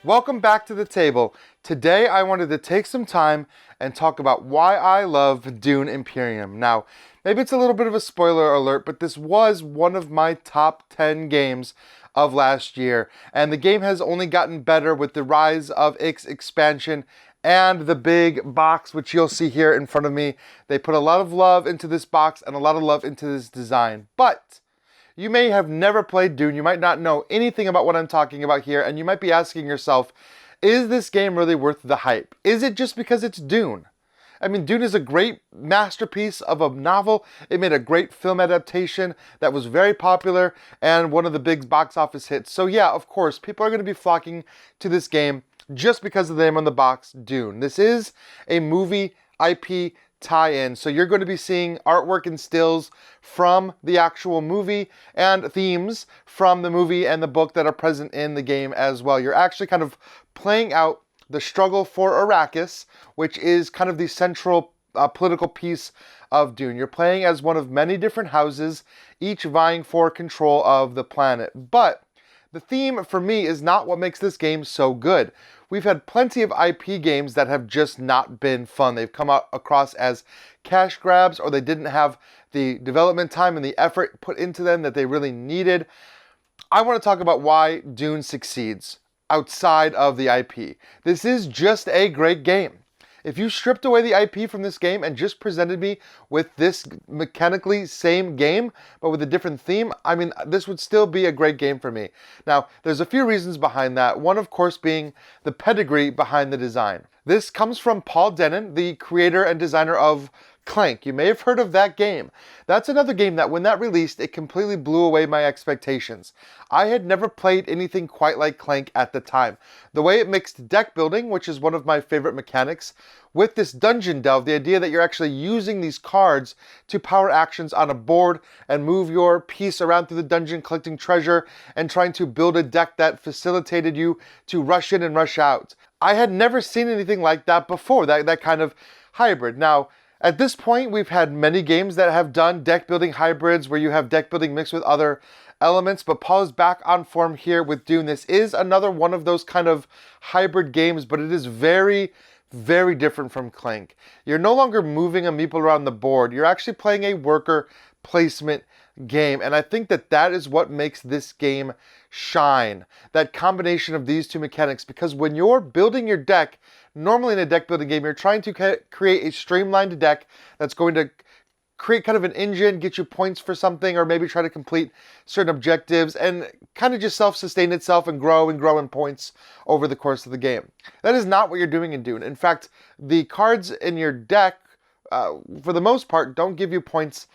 Welcome back to the table. Today I wanted to take some time and talk about why I love Dune Imperium. Now, maybe it's a little bit of a spoiler alert, but this was one of my top 10 games of last year, and the game has only gotten better with the Rise of Ix expansion and the big box, which you'll see here in front of me. They put a lot of love into this box and a lot of love into this design, but you may have never played Dune, you might not know anything about what I'm talking about here, and you might be asking yourself, is this game really worth the hype? Is it just because it's Dune? I mean, Dune is a great masterpiece of a novel. It made a great film adaptation that was very popular and one of the big box office hits. So yeah, of course, people are going to be flocking to this game just because of the name on the box, Dune. This is a movie IP tie-in, so you're going to be seeing artwork and stills from the actual movie and themes from the movie and the book that are present in the game as well. You're actually kind of playing out the struggle for Arrakis, which is kind of the central political piece of Dune. You're playing as one of many different houses, each vying for control of the planet. But the theme for me is not what makes this game so good. We've had plenty of IP games that have just not been fun. They've come out across as cash grabs, or they didn't have the development time and the effort put into them that they really needed. I want to talk about why Dune succeeds outside of the IP. This is just a great game. If you stripped away the IP from this game and just presented me with this mechanically same game, but with a different theme, I mean, this would still be a great game for me. Now, there's a few reasons behind that. One, of course, being the pedigree behind the design. This comes from Paul Dennen, the creator and designer of Clank. You may have heard of that game. That's another game that when that released, it completely blew away my expectations. I had never played anything quite like Clank at the time. The way it mixed deck building, which is one of my favorite mechanics, with this dungeon delve, the idea that you're actually using these cards to power actions on a board and move your piece around through the dungeon collecting treasure and trying to build a deck that facilitated you to rush in and rush out. I had never seen anything like that before, that kind of hybrid. Now, at this point, we've had many games that have done deck building hybrids where you have deck building mixed with other elements, but Paul is back on form here with Dune. This is another one of those kind of hybrid games, but it is very, very different from Clank. You're no longer moving a meeple around the board. You're actually playing a worker placement game, and I think that is what makes this game shine. That combination of these two mechanics, because when you're building your deck, normally in a deck building game, you're trying to create a streamlined deck that's going to create kind of an engine, get you points for something, or maybe try to complete certain objectives and kind of just self-sustain itself and grow in points over the course of the game. That is not what you're doing in Dune. In fact, the cards in your deck, for the most part, don't give you points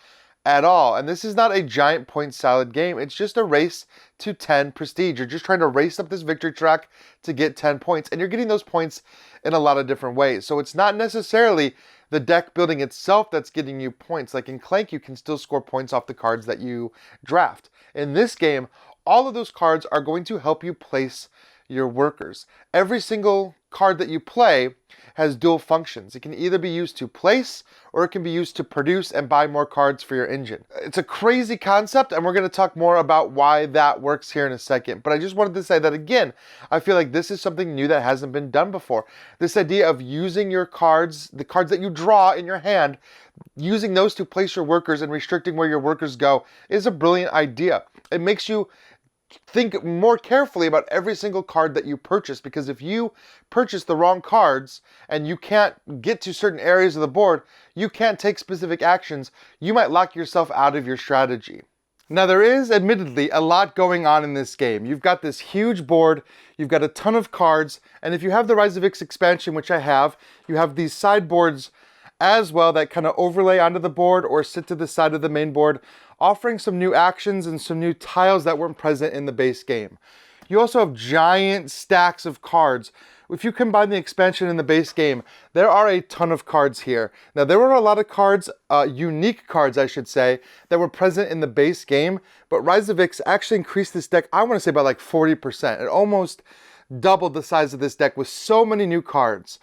at all. And this is not a giant point salad game. It's just a race to 10 prestige. You're just trying to race up this victory track to get 10 points. And you're getting those points in a lot of different ways. So it's not necessarily the deck building itself that's getting you points. Like in Clank, you can still score points off the cards that you draft. In this game, all of those cards are going to help you place your workers. Every single card that you play has dual functions. It can either be used to place or it can be used to produce and buy more cards for your engine. It's a crazy concept, and we're going to talk more about why that works here in a second. But I just wanted to say that again, I feel like this is something new that hasn't been done before. This idea of using your cards, the cards that you draw in your hand, using those to place your workers and restricting where your workers go is a brilliant idea. It makes you think more carefully about every single card that you purchase, because if you purchase the wrong cards and you can't get to certain areas of the board, you can't take specific actions, you might lock yourself out of your strategy. Now, there is admittedly a lot going on in this game. You've got this huge board, you've got a ton of cards, and if you have the Rise of Ix expansion, which I have, you have these sideboards as well that kind of overlay onto the board or sit to the side of the main board, offering some new actions and some new tiles that weren't present in the base game. You also have giant stacks of cards. If you combine the expansion and the base game, there are a ton of cards here. Now, there were a lot of cards, unique cards, I should say, that were present in the base game, but Rise of Ix actually increased this deck, I want to say, by like 40%. It almost doubled the size of this deck with so many new cards.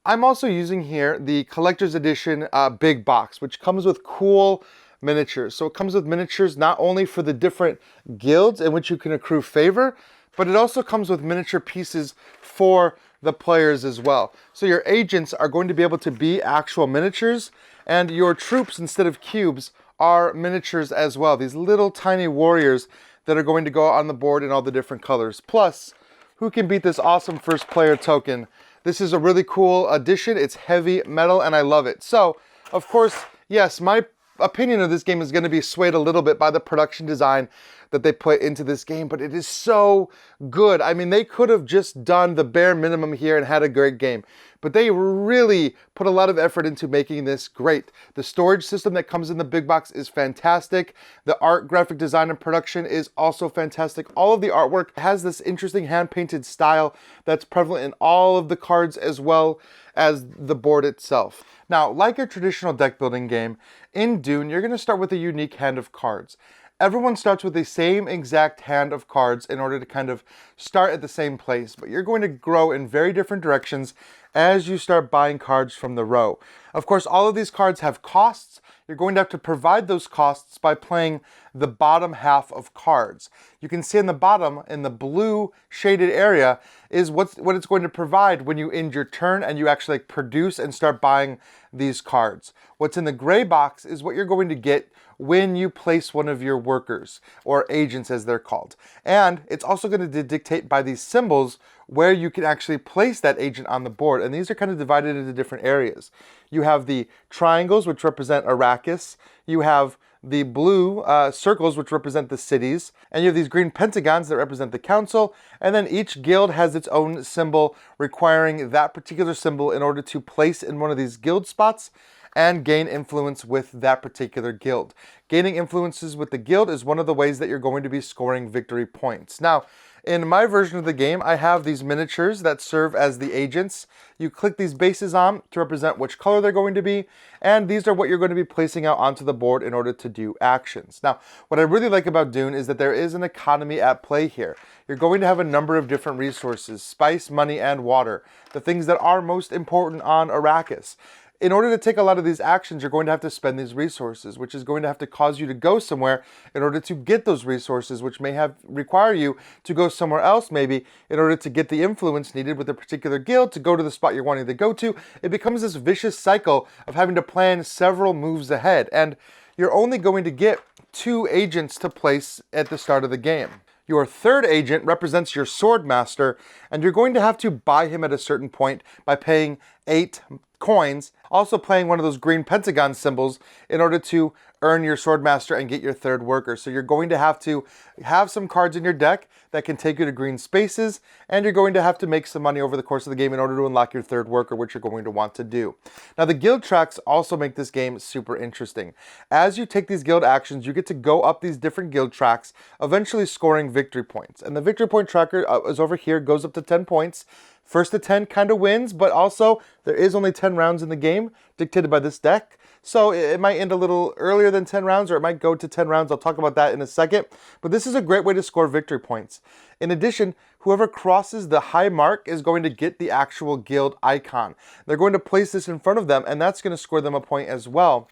I'm also using here the Collector's Edition big box, which comes with cool miniatures. So it comes with miniatures not only for the different guilds in which you can accrue favor, but it also comes with miniature pieces for the players as well. So your agents are going to be able to be actual miniatures, and your troops, instead of cubes, are miniatures as well. These little tiny warriors that are going to go on the board in all the different colors. Plus, who can beat this awesome first player token? This is a really cool addition. It's heavy metal and I love it. So, of course, yes, my opinion of this game is going to be swayed a little bit by the production design that they put into this game, but it is so good. I mean, they could have just done the bare minimum here and had a great game, but they really put a lot of effort into making this great. The storage system that comes in the big box is fantastic. The art, graphic design, and production is also fantastic. All of the artwork has this interesting hand-painted style that's prevalent in all of the cards as well as the board itself. Now, like a traditional deck building game, in Dune, you're going to start with a unique hand of cards. Everyone starts with the same exact hand of cards in order to kind of start at the same place, but you're going to grow in very different directions as you start buying cards from the row. Of course, all of these cards have costs. You're going to have to provide those costs by playing the bottom half of cards. You can see in the bottom, in the blue shaded area, is what it's going to provide when you end your turn and you actually produce and start buying these cards. What's in the gray box is what you're going to get when you place one of your workers, or agents as they're called. And it's also going to dictate by these symbols where you can actually place that agent on the board. And these are kind of divided into different areas. You have the triangles, which represent Arrakis. You have the blue circles, which represent the cities. And you have these green pentagons that represent the council. And then each guild has its own symbol, requiring that particular symbol in order to place in one of these guild spots and gain influence with that particular guild. Gaining influences with the guild is one of the ways that you're going to be scoring victory points. Now, in my version of the game, I have these miniatures that serve as the agents. You click these bases on to represent which color they're going to be, and these are what you're going to be placing out onto the board in order to do actions. Now, what I really like about Dune is that there is an economy at play here. You're going to have a number of different resources: spice, money, and water, the things that are most important on Arrakis. In order to take a lot of these actions, you're going to have to spend these resources, which is going to have to cause you to go somewhere in order to get those resources, which may require you to go somewhere else maybe in order to get the influence needed with a particular guild to go to the spot you're wanting to go to. It becomes this vicious cycle of having to plan several moves ahead, and you're only going to get 2 agents to place at the start of the game. Your third agent represents your sword master, and you're going to have to buy him at a certain point by paying 8 coins, also playing one of those green pentagon symbols in order to earn your swordmaster and get your third worker. So you're going to have some cards in your deck that can take you to green spaces, and you're going to have to make some money over the course of the game in order to unlock your third worker, which you're going to want to do. Now, the guild tracks also make this game super interesting. As you take these guild actions, you get to go up these different guild tracks, eventually scoring victory points. And the victory point tracker is over here, goes up to 10 points. First to 10 kind of wins, but also there is only 10 rounds in the game dictated by this deck. So it might end a little earlier than 10 rounds, or it might go to 10 rounds. I'll talk about that in a second. But this is a great way to score victory points. In addition, whoever crosses the high mark is going to get the actual guild icon. They're going to place this in front of them, and that's going to score them a point as well.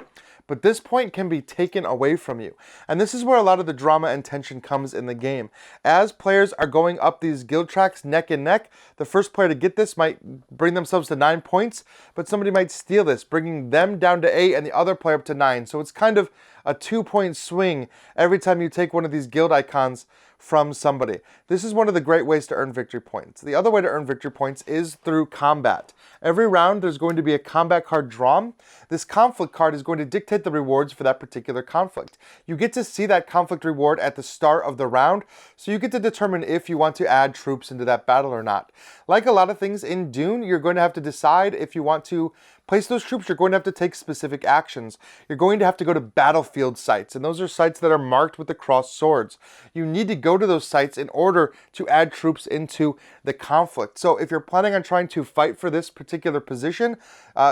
But this point can be taken away from you. And this is where a lot of the drama and tension comes in the game. As players are going up these guild tracks neck and neck, the first player to get this might bring themselves to 9 points, but somebody might steal this, bringing them down to 8 and the other player up to 9. So it's kind of a 2-point swing every time you take one of these guild icons from somebody. This is one of the great ways to earn victory points. The other way to earn victory points is through combat. Every round there's going to be a combat card drawn. This conflict card is going to dictate the rewards for that particular conflict. You get to see that conflict reward at the start of the round, so you get to determine if you want to add troops into that battle or not. Like a lot of things in Dune, you're going to have to decide if you want to place those troops. You're going to have to take specific actions. You're going to have to go to battlefield sites, and those are sites that are marked with the crossed swords. You need to go to those sites in order to add troops into the conflict. So if you're planning on trying to fight for this particular position,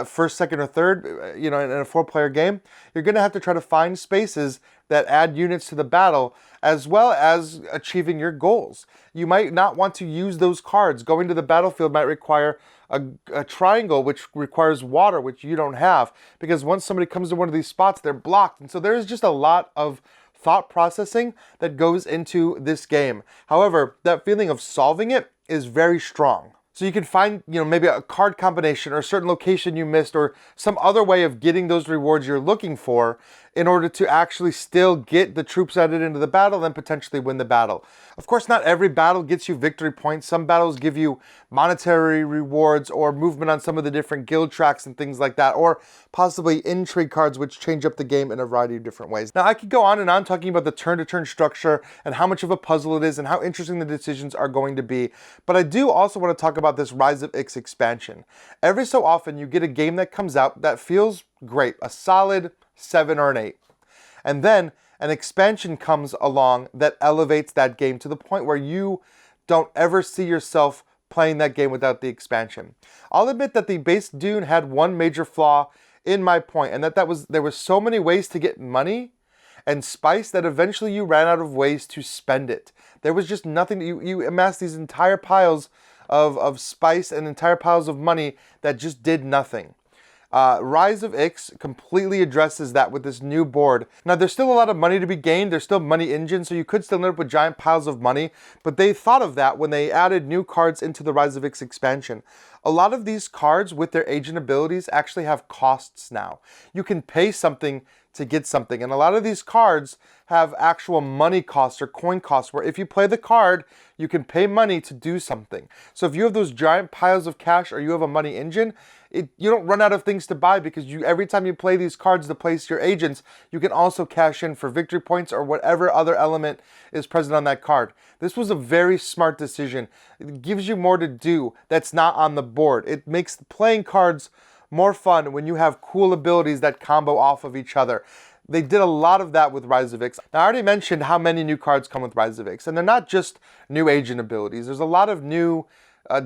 first, second, or third, in a 4-player game, you're going to have to try to find spaces that add units to the battle, as well as achieving your goals. You might not want to use those cards. Going to the battlefield might require a triangle, which requires water, which you don't have, because once somebody comes to one of these spots, they're blocked. And so there's just a lot of thought processing that goes into this game. However, that feeling of solving it is very strong. So you can find, maybe a card combination or a certain location you missed or some other way of getting those rewards you're looking for in order to actually still get the troops added into the battle and potentially win the battle. Of course, not every battle gets you victory points. Some battles give you monetary rewards or movement on some of the different guild tracks and things like that, or possibly intrigue cards which change up the game in a variety of different ways. Now, I could go on and on talking about the turn-to-turn structure and how much of a puzzle it is and how interesting the decisions are going to be, but I do also want to talk about this Rise of Ix expansion. Every so often, you get a game that comes out that feels great, a solid 7 or an 8. And then an expansion comes along that elevates that game to the point where you don't ever see yourself playing that game without the expansion. I'll admit that the base Dune had one major flaw in my point, and there was so many ways to get money and spice that eventually you ran out of ways to spend it. There was just nothing. You amassed these entire piles of spice and entire piles of money that just did nothing. Rise of Ix completely addresses that with this new board. Now, there's still a lot of money to be gained. There's still money engine, so you could still end up with giant piles of money, but they thought of that when they added new cards into the Rise of Ix expansion. A lot of these cards with their agent abilities actually have costs now. You can pay something to get something, and a lot of these cards have actual money costs or coin costs where if you play the card, you can pay money to do something. So if you have those giant piles of cash or you have a money engine, you don't run out of things to buy because every time you play these cards to place your agents, you can also cash in for victory points or whatever other element is present on that card. This was a very smart decision. It gives you more to do that's not on the board. It makes playing cards more fun when you have cool abilities that combo off of each other. They did a lot of that with Rise of Ix. Now, I already mentioned how many new cards come with Rise of Ix, and they're not just new agent abilities. There's a lot of new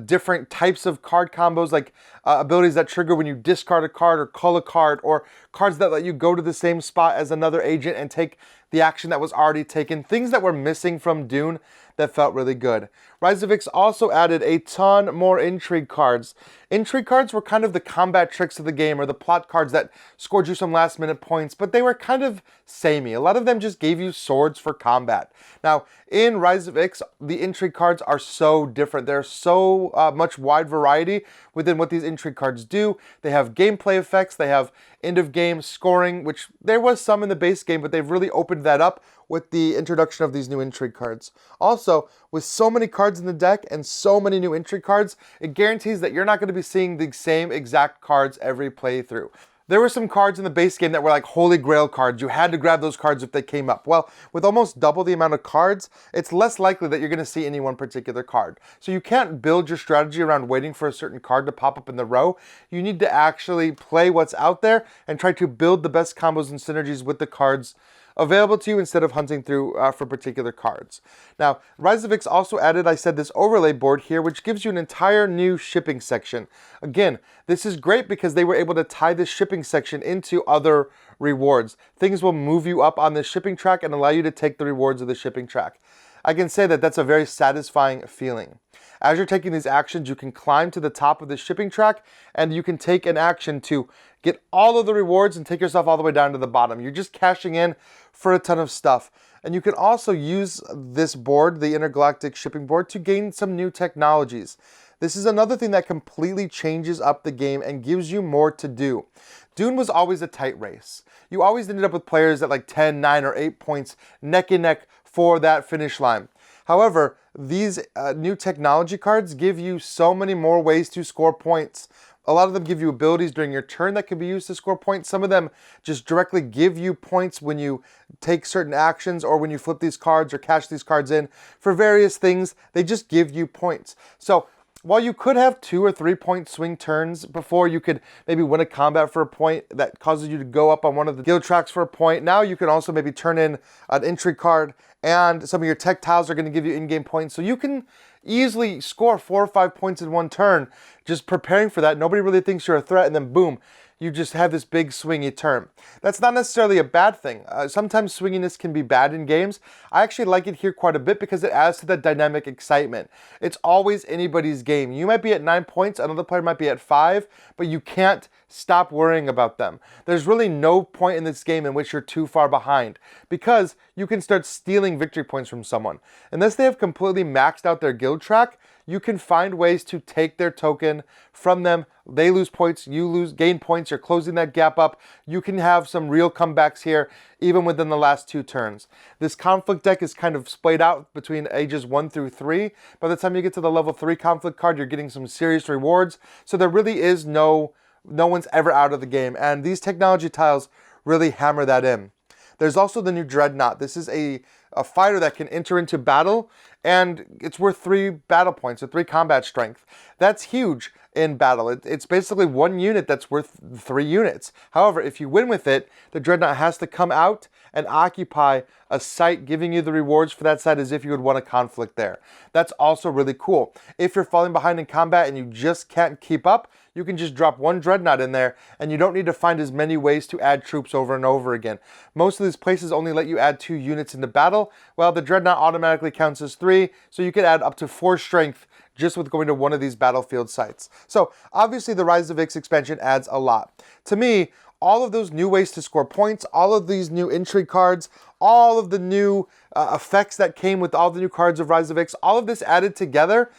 different types of card combos, like abilities that trigger when you discard a card or cull a card, or cards that let you go to the same spot as another agent and take the action that was already taken. Things that were missing from Dune that felt really good. Rise of Ix also added a ton more intrigue cards. Intrigue cards were kind of the combat tricks of the game, or the plot cards that scored you some last minute points, but they were kind of samey. A lot of them just gave you swords for combat. Now, in Rise of Ix, the intrigue cards are so different. There's so much wide variety within what these intrigue cards do. They have gameplay effects, they have end of game scoring, which there was some in the base game, but they've really opened that up with the introduction of these new intrigue cards. Also, with so many cards in the deck and so many new intrigue cards, it guarantees that you're not going to be seeing the same exact cards every playthrough. There were some cards in the base game that were like holy grail cards. You had to grab those cards if they came up. Well, with almost double the amount of cards, it's less likely that you're going to see any one particular card. So you can't build your strategy around waiting for a certain card to pop up in the row. You need to actually play what's out there and try to build the best combos and synergies with the cards available to you instead of hunting through for particular cards. Now, Rise of Ix also added, I said, this overlay board here, which gives you an entire new shipping section. Again, this is great because they were able to tie this shipping section into other rewards. Things will move you up on the shipping track and allow you to take the rewards of the shipping track. I can say that that's a very satisfying feeling. As you're taking these actions, you can climb to the top of the shipping track and you can take an action to get all of the rewards and take yourself all the way down to the bottom. You're just cashing in for a ton of stuff. And you can also use this board, the Intergalactic Shipping Board, to gain some new technologies. This is another thing that completely changes up the game and gives you more to do. Dune was always a tight race. You always ended up with players at like 10, 9, or 8 points neck and neck for that finish line. However, these new technology cards give you so many more ways to score points. A lot of them give you abilities during your turn that can be used to score points. Some of them just directly give you points when you take certain actions or when you flip these cards or cash these cards in for various things. They just give you points. So while you could have 2 or 3 point swing turns before you could maybe win a combat for a point that causes you to go up on one of the guild tracks for a point, now you can also maybe turn in an intrigue card and some of your tech tiles are going to give you in-game points. So you can easily score 4 or 5 points in one turn just preparing for that. Nobody really thinks you're a threat, and then boom, you just have this big swingy turn. That's not necessarily a bad thing. Sometimes swinginess can be bad in games. I actually like it here quite a bit because it adds to that dynamic excitement. It's always anybody's game. You might be at 9 points, another player might be at 5, but you can't stop worrying about them. There's really no point in this game in which you're too far behind, because you can start stealing victory points from someone. Unless they have completely maxed out their guild track, you can find ways to take their token from them. They lose points, you gain points, you're closing that gap up. You can have some real comebacks here, even within the last 2 turns. This conflict deck is kind of splayed out between ages 1 through 3. By the time you get to the level 3 conflict card, you're getting some serious rewards. So there really is no one's ever out of the game. And these technology tiles really hammer that in. There's also the new Dreadnought. This is a fighter that can enter into battle, and it's worth 3 battle points, or 3 combat strength. That's huge in battle. It's basically 1 unit that's worth 3 units. However, if you win with it, the Dreadnought has to come out and occupy a site, giving you the rewards for that site as if you would won a conflict there. That's also really cool. If you're falling behind in combat and you just can't keep up, you can just drop 1 Dreadnought in there, and you don't need to find as many ways to add troops over and over again. Most of these places only let you add 2 units into battle, while the Dreadnought automatically counts as 3, so you could add up to 4 strength just with going to one of these battlefield sites. So obviously the Rise of Ix expansion adds a lot. To me, all of those new ways to score points, all of these new intrigue cards, all of the new effects that came with all the new cards of Rise of Ix, all of this added together,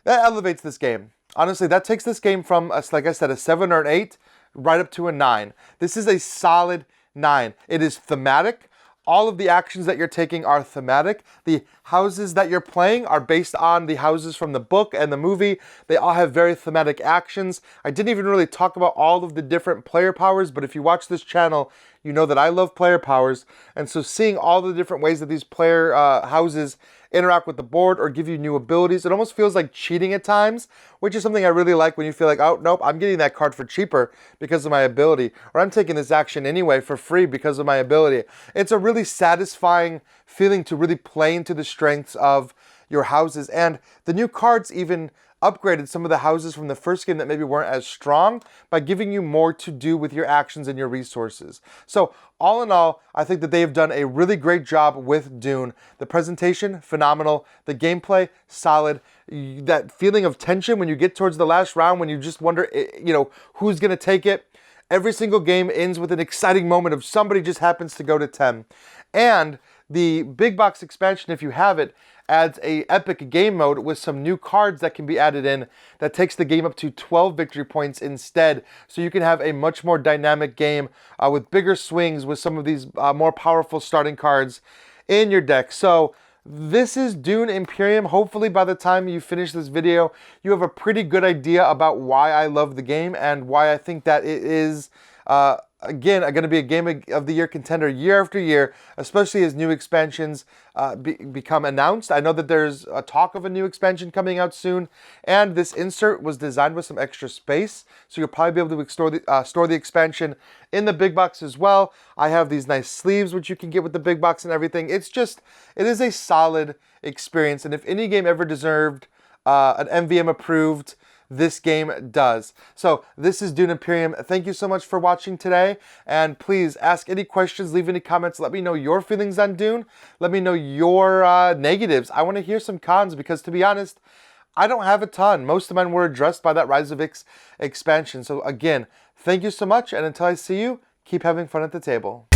that elevates this game. Honestly, that takes this game from, like I said, a 7 or an 8 right up to a 9. This is a solid 9. It is thematic. All of the actions that you're taking are thematic. The houses that you're playing are based on the houses from the book and the movie. They all have very thematic actions. I didn't even really talk about all of the different player powers, but if you watch this channel, you know that I love player powers. And so seeing all the different ways that these player houses interact with the board or give you new abilities, it almost feels like cheating at times, which is something I really like when you feel like, oh, nope, I'm getting that card for cheaper because of my ability, or I'm taking this action anyway for free because of my ability. It's a really satisfying feeling to really play into the strengths of your houses, and the new cards even upgraded some of the houses from the first game that maybe weren't as strong by giving you more to do with your actions and your resources. So all in all, I think that they have done a really great job with Dune. The presentation, phenomenal. The gameplay, solid. That feeling of tension when you get towards the last round, when you just wonder, who's going to take it. Every single game ends with an exciting moment of somebody just happens to go to 10. And the big box expansion, if you have it, adds a epic game mode with some new cards that can be added in that takes the game up to 12 victory points instead. So you can have a much more dynamic game with bigger swings with some of these more powerful starting cards in your deck. So this is Dune Imperium. Hopefully by the time you finish this video, you have a pretty good idea about why I love the game and why I think that it is again, going to be a Game of the Year contender year after year, especially as new expansions become announced. I know that there's a talk of a new expansion coming out soon, and this insert was designed with some extra space, so you'll probably be able to store the expansion in the big box as well. I have these nice sleeves, which you can get with the big box and everything. It is a solid experience, and if any game ever deserved an MVM approved, this game does. So this is Dune Imperium. Thank you so much for watching today. And please ask any questions, leave any comments. Let me know your feelings on Dune. Let me know your negatives. I want to hear some cons because, to be honest, I don't have a ton. Most of mine were addressed by that Rise of Ix expansion. So again, thank you so much. And until I see you, keep having fun at the table.